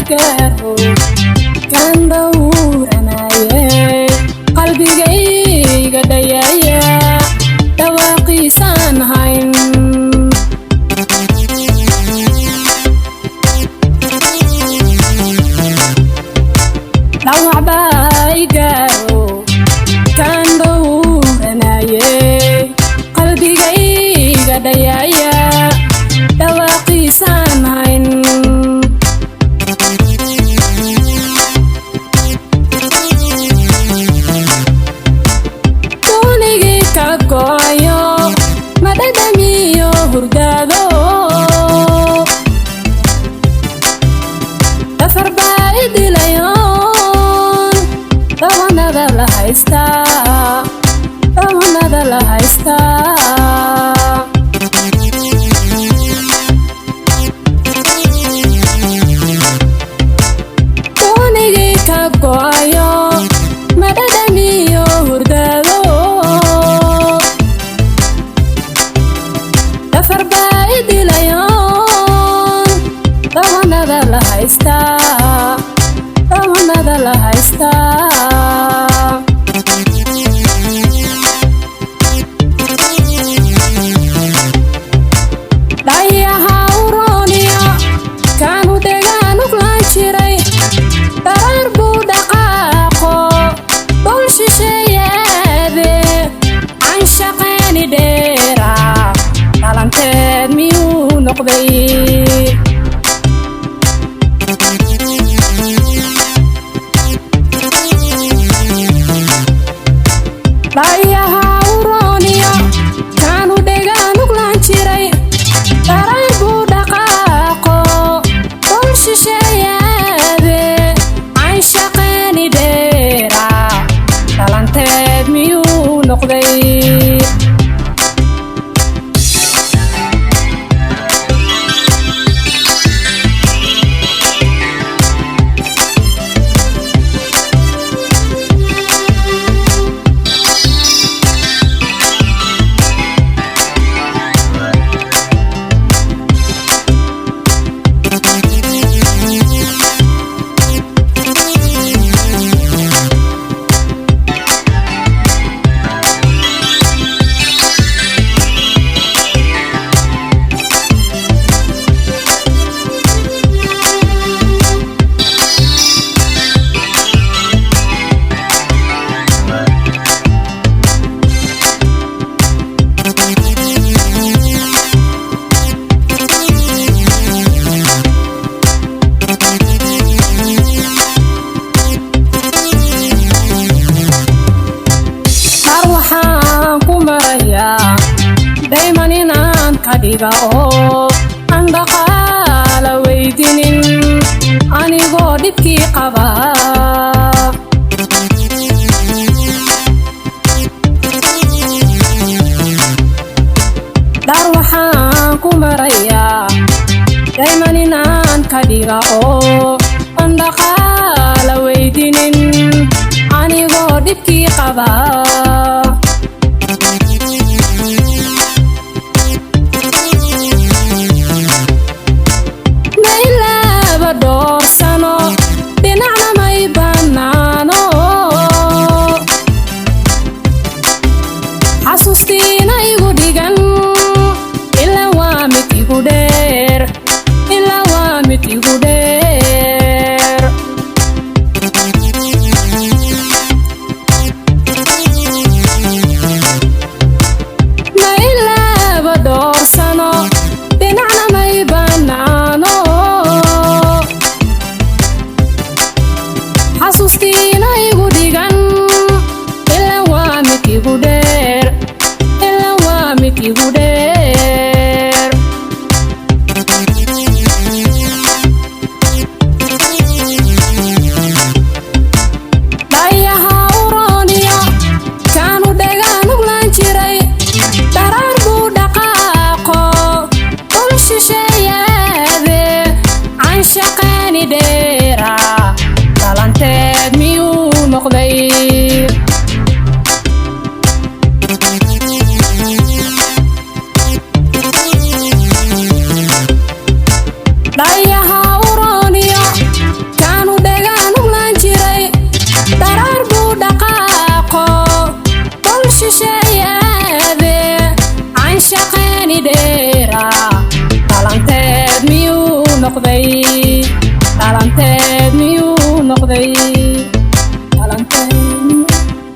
gaaro kan dhowranaye qalbigayga dhayaya dhawaaqiisaan hayn dhawac baa gaaro kan dhowranaye qalbigayga dhayaya dhawaaqiisaan hayn doonigii ka go'ayo madhadhamiyo hurdaado dafar baa idilayoon dawanada la haystaa doonigii ka go'ayo madhadhamiyo hurdaado dafar baa idilayoon dawanada la haystaa dhayaha uroniya kaanu degaan uglaan jiray daraar buu dhaqaaqo dhul shisheeyaade canshaqeeni dheera dhalanteed miyuu noqday dhayaha uroniya kaanu degaan uglaan jiray daraar buu dhaqaaqo dhul shisheeyaade canshaqeeni dheera dhalanteed miyuu noqday dayman inaan ka dhiga oo aan dhaqaala weydinin anigoo dhibkii qaba dhar waxaan ku marayaa dayman inaan ka dhiga oo aan dhaqaala weydinin anigoo dhibkii qaba doorsano dhinacna may bannaano xasuustiina igu dhigan ilaa waa mid igu dhe